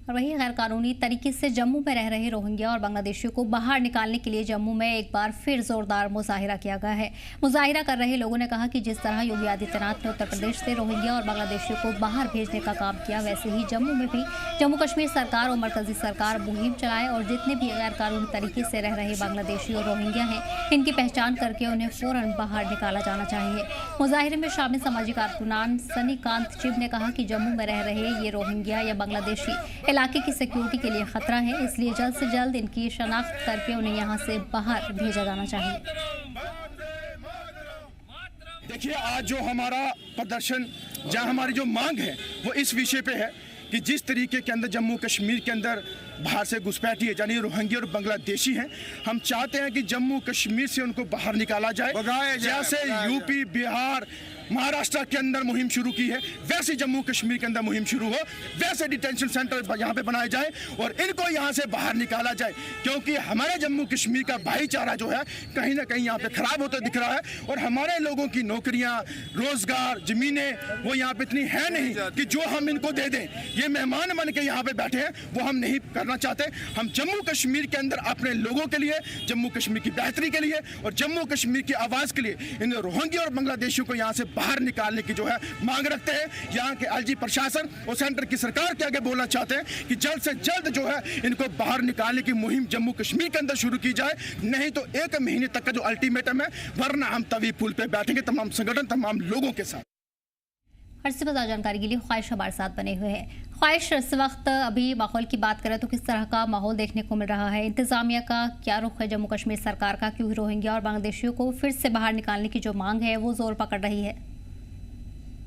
और वहीं गैर कानूनी तरीके से जम्मू में रह रहे रोहिंग्या और बांग्लादेशियों को बाहर निकालने के लिए जम्मू में एक बार फिर जोरदार मुजाहिरा किया गया है। मुजाहिरा कर रहे लोगों ने कहा कि जिस तरह योगी आदित्यनाथ ने उत्तर प्रदेश से रोहिंग्या और बांग्लादेशियों को बाहर भेजने का काम किया, वैसे ही जम्मू में भी जम्मू कश्मीर सरकार और मरकजी सरकार मुहिम चलाए और जितने भी गैर कानूनी तरीके से रह रहे बांग्लादेशी और रोहिंग्या हैं, इनकी पहचान करके उन्हें फौरन बाहर निकाला जाना चाहिए। मुजाहिरे में शामिल सामाजिक कारकुनान सनी कांत चिब ने कहा कि जम्मू में रह रहे ये रोहिंग्या या बांग्लादेशी इलाके की सिक्योरिटी के लिए खतरा है, इसलिए जल्द से जल्द इनकी शनाख्त करके उन्हें यहाँ से बाहर भेजा जाना चाहिए। देखिए, आज जो हमारा प्रदर्शन, जहाँ हमारी जो मांग है वो इस विषय पे है कि जिस तरीके के अंदर जम्मू कश्मीर के अंदर बाहर से घुसपैठी है, यानी रोहिंग्या और बांग्लादेशी हैं, हम चाहते हैं कि जम्मू कश्मीर से उनको बाहर निकाला जाए। जैसे यूपी, बिहार, महाराष्ट्र के अंदर मुहिम शुरू की है, वैसे जम्मू कश्मीर के अंदर मुहिम शुरू हो, वैसे डिटेंशन सेंटर यहाँ पे बनाए जाए और इनको यहाँ से बाहर निकाला जाए, क्योंकि हमारे जम्मू कश्मीर का भाईचारा जो है कहीं ना कहीं यहाँ पे खराब होता दिख रहा है और हमारे लोगों की नौकरियाँ, रोजगार, जमीनें वो यहाँ पे इतनी है नहीं कि जो हम इनको दे दें। ये मेहमान बन के यहाँ पे बैठे हैं, वो हम नहीं करना चाहते। हम जम्मू कश्मीर के अंदर अपने लोगों के लिए, जम्मू कश्मीर की बेहतरी के लिए और जम्मू कश्मीर की आवाज़ के लिए इन रोहिंग्या और बांग्लादेशियों को यहाँ से बाहर निकालने की जो है मांग रखते हैं। यहाँ के एलजी प्रशासन और सेंटर की सरकार के आगे बोलना चाहते हैं कि जल्द से जल्द जो है इनको बाहर निकालने की मुहिम जम्मू कश्मीर के अंदर शुरू की जाए, नहीं तो 1 महीने तक का जो अल्टीमेटम है, वरना हम तवी पुल पे बैठेंगे तमाम संगठन, तमाम लोगों के साथ। हर से ज़्यादा जानकारी के लिए ख्वाहिश हमारे साथ बने हुए हैं। ख्वाहिश, इस वक्त अभी माहौल की बात करें तो किस तरह का माहौल देखने को मिल रहा है? इंतजामिया का क्या रुख है जम्मू कश्मीर सरकार का? क्यों रोहिंग्या और बांग्लादेशियों को फिर से बाहर निकालने की जो मांग है वो जोर पकड़ रही है?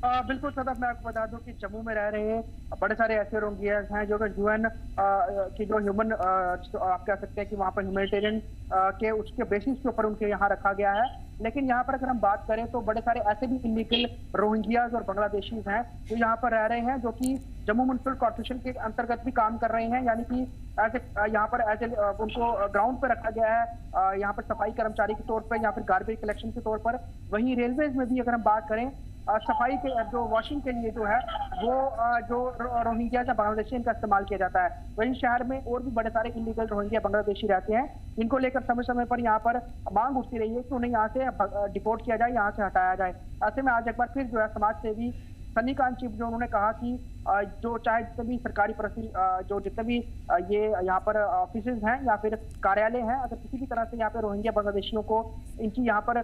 बिल्कुल सदफ, मैं आपको बता दूं कि जम्मू में रह रहे बड़े सारे ऐसे रोहिंग्या हैं जो यूएन की जो ह्यूमन आप कह सकते हैं कि वहाँ पर ह्यूमैनिटेरियन के उसके बेसिस के ऊपर उनके यहाँ रखा गया है। लेकिन यहाँ पर अगर हम बात करें तो बड़े सारे ऐसे भी इलीगल रोहिंग्याज और बांग्लादेशीज हैं जो यहाँ पर रह रहे हैं, जो कि जम्मू म्युनिसिपल कॉर्पोरेशन के अंतर्गत भी काम कर रहे हैं, यानी कि यहाँ पर उनको ग्राउंड पर रखा गया है, यहाँ पर सफाई कर्मचारी के तौर पर या फिर गार्बेज कलेक्शन के तौर पर। वहीं रेलवेज में भी अगर हम बात करें सफाई के जो वॉशिंग के लिए जो है वो जो रोहिंग्या या बांग्लादेशी इनका इस्तेमाल किया जाता है। वहीं शहर में और भी बड़े सारे इलीगल रोहिंग्या बांग्लादेशी रहते हैं, इनको लेकर समय समय पर यहाँ पर मांग उठती रही है कि उन्हें यहाँ से डिपोर्ट किया जाए, यहाँ से हटाया जाए। ऐसे में आज एक बार फिर जो है समाज सेवी सनी कांत चिब जो उन्होंने कहा कि जो चाहे जितने भी सरकारी जो जितने भी ये यहाँ पर ऑफिस हैं या फिर कार्यालय हैं, अगर किसी भी तरह से यहाँ पे रोहिंग्या बांग्लादेशियों को इनकी यहाँ पर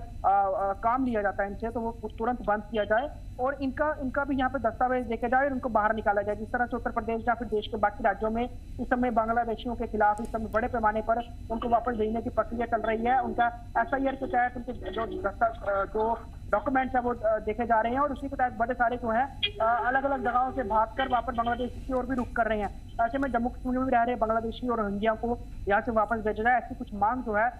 काम लिया जाता है इनसे, तो वो तुरंत बंद किया जाए और इनका भी यहाँ पे दस्तावेज देखे जाए और इनको बाहर निकाला जाए। जिस तरह से उत्तर प्रदेश या फिर देश के बाकी राज्यों में इस समय बांग्लादेशियों के खिलाफ इस समय बड़े पैमाने पर उनको वापस भेजने की प्रक्रिया चल रही है। उनका SIR के तहत उनके जो डॉक्यूमेंट्स है वो देखे जा रहे हैं और उसी के तहत बड़े सारे जो है अलग अलग जगहों से भागकर वापस बांग्लादेश की ओर भी रुख कर रहे हैं। ऐसे में जम्मू कश्मीर में रह रहे बांग्लादेशी और रोहिंग्या को यहाँ से वापस भेजा जाए, ऐसी कुछ मांग जो है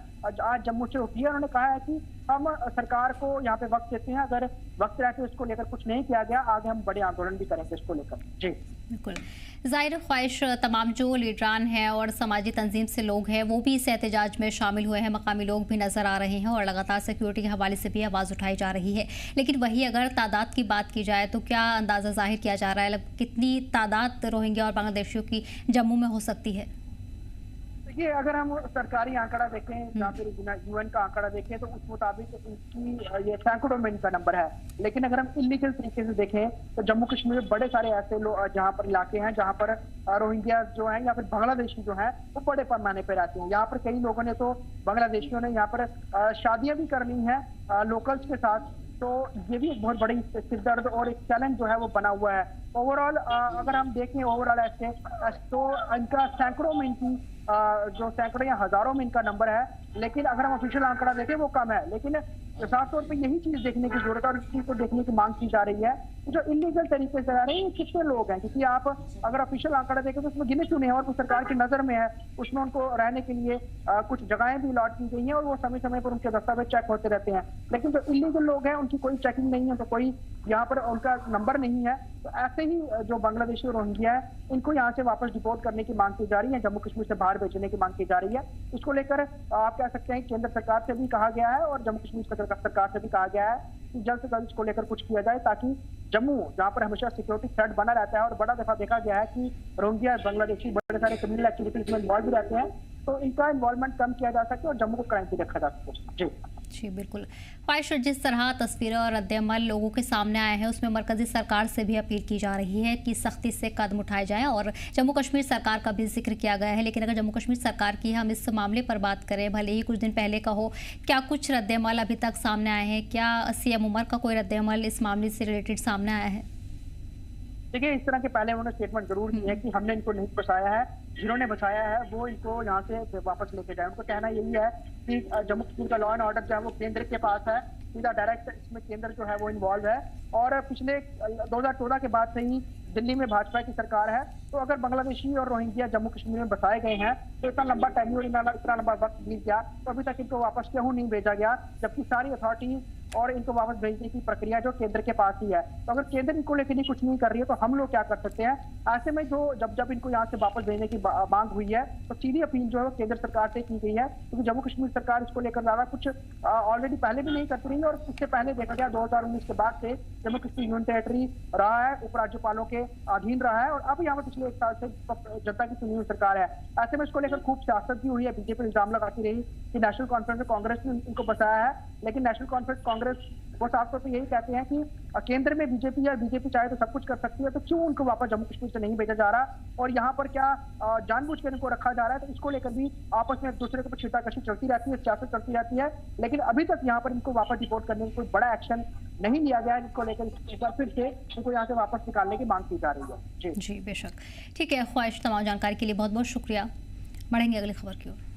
आज जम्मू से उठी है। उन्होंने कहा है कि हम सरकार को यहाँ पे वक्त देते हैं, अगर वक्त रहते इसको लेकर कुछ नहीं किया गया, आगे हम बड़े आंदोलन भी करेंगे इसको लेकर। जी बिल्कुल जाहिर ख्वाहिश, तमाम जो लीडरान हैं और समाजी तंजीम से लोग हैं वो भी इस एहतजाज में शामिल हुए हैं, मकामी लोग भी नज़र आ रहे हैं और लगातार सिक्योरिटी के हवाले से भी आवाज़ उठाई जा रही है। लेकिन वही अगर तादाद की बात की जाए तो क्या अंदाज़ा जाहिर किया जा रहा है कितनी तादाद रोहिंग्या और बांग्लादेशियों की जम्मू में हो सकती है? देखिए, अगर हम सरकारी आंकड़ा देखें या फिर UN का आंकड़ा देखें तो उस मुताबिक इनकी ये सैकड़ों में इनका नंबर है। लेकिन अगर हम इलीगल तरीके से देखें तो जम्मू कश्मीर में बड़े सारे ऐसे लोग जहाँ पर इलाके हैं जहाँ पर रोहिंग्या जो हैं या फिर बांग्लादेशी जो हैं वो बड़े पैमाने पर रहते हैं। यहाँ पर कई लोगों ने तो बांग्लादेशियों ने यहाँ पर शादियां भी कर ली हैं लोकल्स के साथ, तो ये भी एक बहुत बड़ी सिरदर्द और एक चैलेंज जो है वो बना हुआ है। ओवरऑल अगर हम देखें ओवरऑल ऐसे तो इनका सैकड़ों में इनकी जो सैकड़ों या हजारों में इनका नंबर है, लेकिन अगर हम ऑफिशियल आंकड़ा देखें वो कम है। लेकिन साफ तौर पे यही चीज देखने की जरूरत है और इस चीज को देखने की मांग की जा रही है कि जो इलीगल तरीके से आ रहे हैं कितने लोग हैं, क्योंकि आप अगर ऑफिशियल आंकड़ा देखें तो उसमें गिने चुने हैं और कुछ सरकार की नजर में है, उसमें उनको रहने के लिए कुछ जगहें भी अलॉट की गई हैं और वो समय समय पर उनके दस्तावेज चेक होते रहते हैं। लेकिन जो इलीगल लोग हैं उनकी कोई चेकिंग नहीं है, तो कोई यहाँ पर उनका नंबर नहीं है। तो ऐसे ही जो बांग्लादेशी और रोहिंग्या है इनको यहाँ से वापस डिपोर्ट करने की मांग की जा रही है, जम्मू कश्मीर से बाहर भेजने की मांग की जा रही है। इसको लेकर आप कह सकते हैं केंद्र सरकार से भी कहा गया है और जम्मू कश्मीर सरकार से भी कहा गया है कि जल्द से जल्द इसको लेकर कुछ किया जाए ताकि जम्मू जहां पर हमेशा सिक्योरिटी थ्रेट बना रहता है और बड़ा दफा देखा गया है कि रोहिंग्या बांग्लादेशी बड़े सारे क्रिमिनल एक्टिविटीज में इन्वॉल्व भी रहते हैं, तो इनका इन्वॉल्वमेंट कम किया जा सके और जम्मू को क्राइम फ्री रखा जा सके। जी बिल्कुल। ख्वाहिश, जिस तरह तस्वीरें और रद्द-ए-अमल लोगों के सामने आए हैं उसमें मरकजी सरकार से भी अपील की जा रही है कि सख्ती से कदम उठाए जाएं और जम्मू कश्मीर सरकार का भी जिक्र किया गया है। लेकिन अगर जम्मू कश्मीर सरकार की हम इस मामले पर बात करें, भले ही कुछ दिन पहले का हो, क्या कुछ रद्द-ए-अमल अभी तक सामने आए हैं? क्या सीएम उमर का कोई रद्द-ए-अमल इस मामले से रिलेटेड सामने आया है? देखिए, इस तरह के पहले उन्होंने स्टेटमेंट जरूर दी है कि हमने इनको नहीं बचाया है, जिन्होंने बचाया है वो इनको यहाँ से वापस लेके जाए। उनको कहना यही है कि जम्मू कश्मीर का लॉ एंड ऑर्डर जो है वो केंद्र के पास है, सीधा डायरेक्ट इसमें केंद्र जो है वो इन्वॉल्व है। और पिछले 2014 के बाद से ही दिल्ली में भाजपा की सरकार है, तो अगर बांग्लादेशी और रोहिंग्या जम्मू कश्मीर में बसाए गए हैं तो इतना लंबा टाइम इतना लंबा वक्त बीत गया तो अभी तक इनको वापस क्यों नहीं भेजा गया, जबकि सारी अथॉरिटी और इनको वापस भेजने की प्रक्रिया जो केंद्र के पास ही है। तो अगर केंद्र इनको लेकर कुछ नहीं कर रही है तो हम लोग क्या कर सकते हैं? ऐसे में जो जब इनको यहाँ से वापस भेजने की मांग हुई है तो सीधी अपील जो है केंद्र सरकार से की गई है, क्योंकि जम्मू कश्मीर सरकार इसको लेकर ज्यादा कुछ ऑलरेडी पहले भी नहीं करती रही और इससे पहले देखा गया 2019 के बाद से जम्मू कश्मीर यूनियन टेरिटरी रहा है, उपराज्यपालों के अधीन रहा है और अब यहाँ पर पिछले 1 साल से जनता की चुनी हुई सरकार है। ऐसे में इसको लेकर खूब सियासत भी हुई है, बीजेपी इल्जाम लगाती रही कि नेशनल कॉन्फ्रेंस में कांग्रेस ने इनको बचाया है, लेकिन नेशनल कॉन्फ्रेंस कांग्रेस वो साफ तौर पर यही कहते हैं कि केंद्र में बीजेपी है, बीजेपी चाहे तो सब कुछ कर सकती है, तो क्यों उनको वापस जम्मू कश्मीर से नहीं भेजा जा रहा और यहाँ पर क्या जानबूझकर इनको रखा जा रहा है? तो इसको लेकर भी आपस में एक दूसरे के ऊपर छींटाकशी चलती रहती है, सियासत चलती रहती है, लेकिन अभी तक यहाँ पर इनको वापस रिपोर्ट करने में कोई बड़ा एक्शन नहीं लिया गया है। इनको लेकर एक बार फिर से इनको यहाँ से वापस निकालने की मांग की जा रही है। जी बेशक, ठीक है ख्वाहिश, तमाम जानकारी के लिए बहुत बहुत शुक्रिया। बढ़ेंगे अगली खबर की ओर।